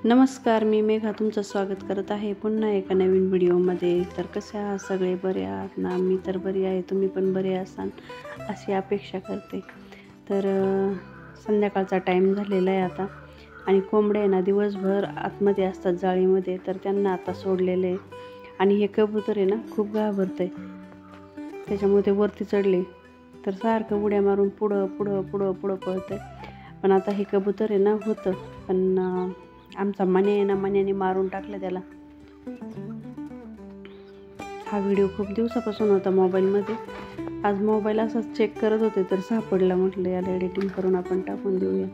नमस्कार, मी मेघा तुमचं स्वागत करत आहे पुन्हा एका नवीन व्हिडिओमध्ये. तर कसे आहात सगळे? बरे आहात ना? मी तर बरी आहे, तुम्ही पण बरे असाल अशी अपेक्षा करते. तर संध्याकाळचा टाईम झालेला आहे आता आणि कोंबड्या आहे ना दिवसभर आतमध्ये असतात जाळीमध्ये, तर त्यांना आता सोडलेले आहे. आणि हे कबूतर आहे ना खूप घाबरतं आहे, त्याच्यामुळे ते वरती चढले तर सारखं उड्या मारून पुढं पुढं पुढं पुढं पळतं आहे. पण आता हे कबूतर आहे ना होतं, पण आमचा मन्या आहे ना, मन्याने मारून टाकलं त्याला. हा व्हिडिओ खूप दिवसापासून होता मोबाईलमध्ये. आज मोबाईल असाच चेक करत होते तर सापडला, म्हटलं याला एडिटिंग करून आपण टाकून देऊया.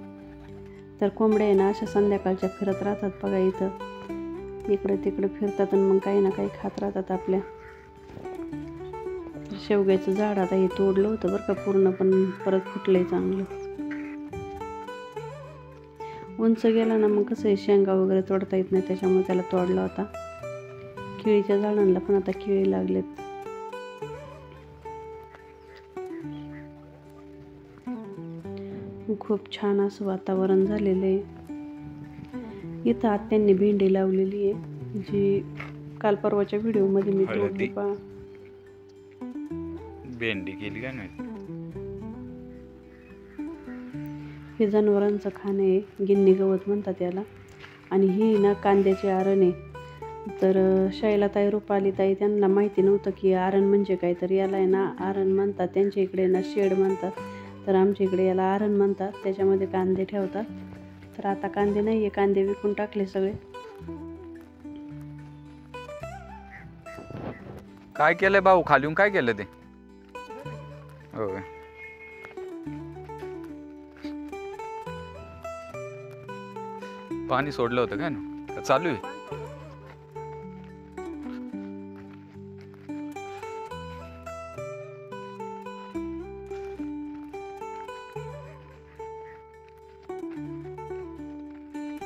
तर कोंबड्या आहे ना अशा संध्याकाळच्या फिरत राहतात बघा, इथं इकडं तिकडं फिरतात आणि मग काही ना काही खात राहतात आपल्या. शेवग्याचं झाड आता हे तोडलं होतं बरं का पूर्ण, पण परत फुटलंय चांगलं. उंच गेला ना मग कसं आहे, शेंगा वगैरे तोडता येत नाही, त्याच्यामुळे त्याला तोडला होता. केळीच्या झाडांना पण आता केळी लागलेत. खूप छान असं वातावरण झालेलं आहे. इथं आत्यांनी भेंडी लावलेली आहे, जी काल परवाच्या व्हिडिओमध्ये मी तोडली पहा. भेंडी केली का नाही? हे जनावरांचं खाणं आहे, गिन्नी गवत म्हणतात याला. आणि ही ना कांद्याची आरण आहे. तर शैलाताई, रुपालीताई त्यांना माहिती नव्हतं की आरण म्हणजे काय, तर याला आहे ना आरण म्हणतात. त्यांच्या इकडे ना शेड म्हणतात, तर आमच्या इकडे याला आरण म्हणतात. त्याच्यामध्ये कांदे ठेवतात. तर आता कांदे नाही आहे, कांदे विकून टाकले सगळे. काय केलंय भाऊ? खालीहून काय केलं ते? होय, पाणी सोडलं होतं काय ना? का चालू आहे?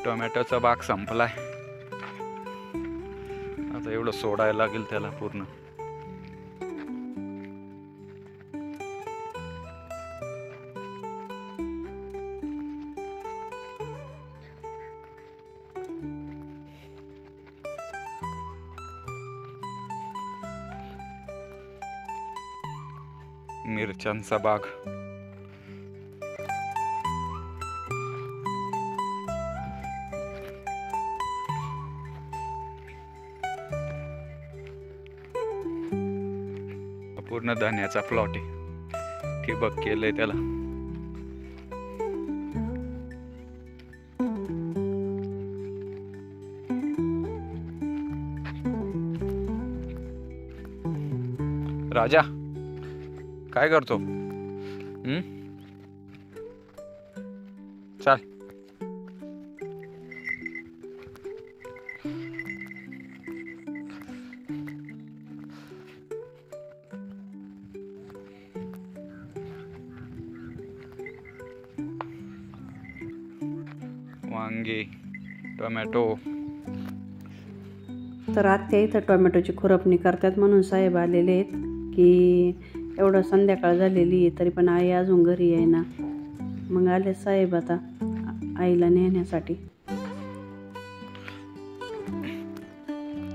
टोमॅटोचा बाग संपलाय, आता एवढं सोडायला लागेल त्याला पूर्ण. मिरच्यांचा बाग. पूर्ण धान्याचा प्लॉट आहे, ठिबक केलंय त्याला. राजा काय करतो? चल. वांगे, टोमॅटो. तर आत्या इथं टोमॅटोची खुरपणी करतात म्हणून साहेब आलेले आहेत, की एवढं संध्याकाळ झालेली आहे तरी पण आई अजून घरी आहे ना. मग आले साहेब आता आईला नेण्यासाठी.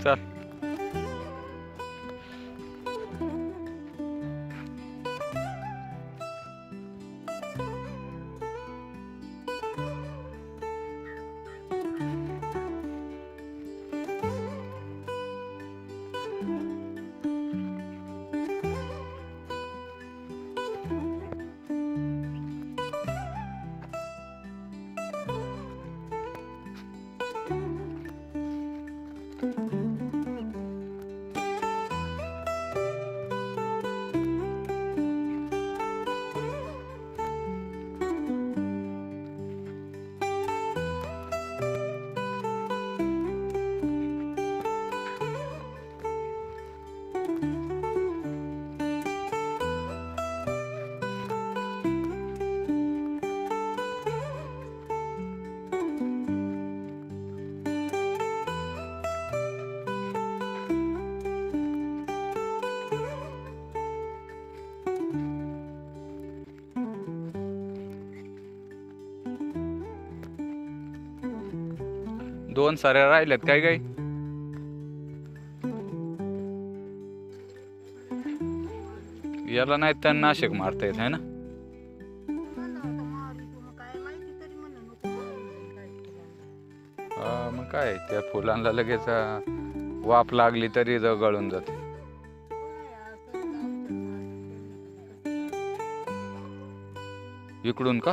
चल. 2 साऱ्या राहिल्यात काय काय. याला नाही तर नाशिक मारता येत है ना. हा मग काय त्या फुलांना लगेच वाफ लागली तरी गळून जाते. इकडून का.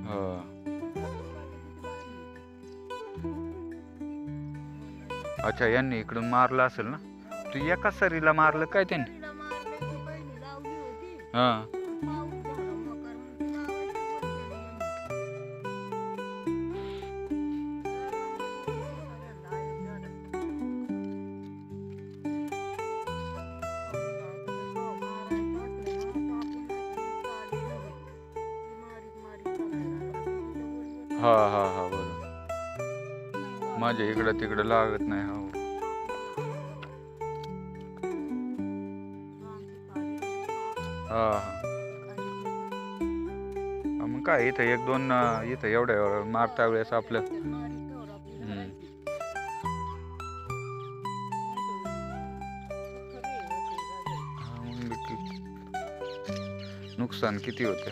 हा. अच्छा यांनी इकडून मारलं असेल ना. तू एका सरीला मारलं काय त्यांनी. हा. हा हा हा बरोबर. माझ्या इकडं तिकडं लागत नाही. हो. हा हा मग काय इथं 1-2 इथं एवढ्या मारता वेळेस आपलं नुकसान किती होते.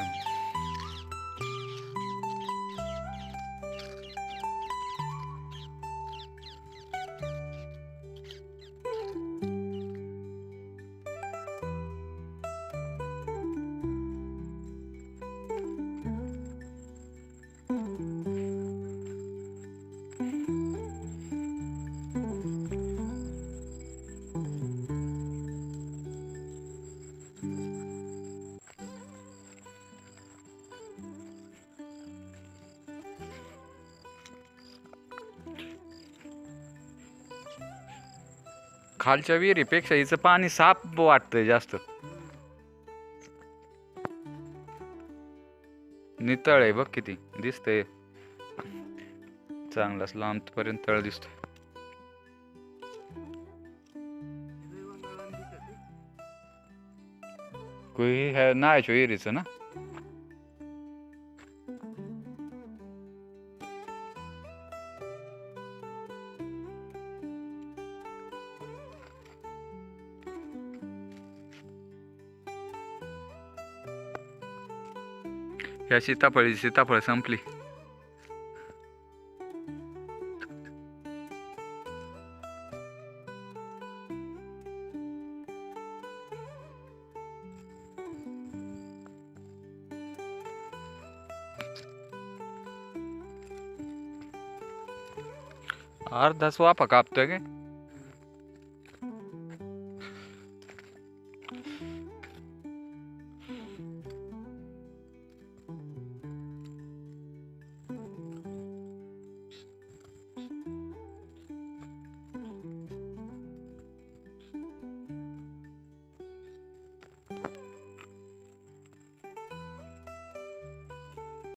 खालच्या विहिरीपेक्षा हिचं पाणी साफ वाटतंय जास्त. नितळ आहे बघ किती दिसतंय. चांगलाच लांब पर्यंत तळ दिसतोय. कोई है नायच्या विहिरीचं ना. ह्या सीताफळ संपली. अर्धाच वाफा कापतोय काय.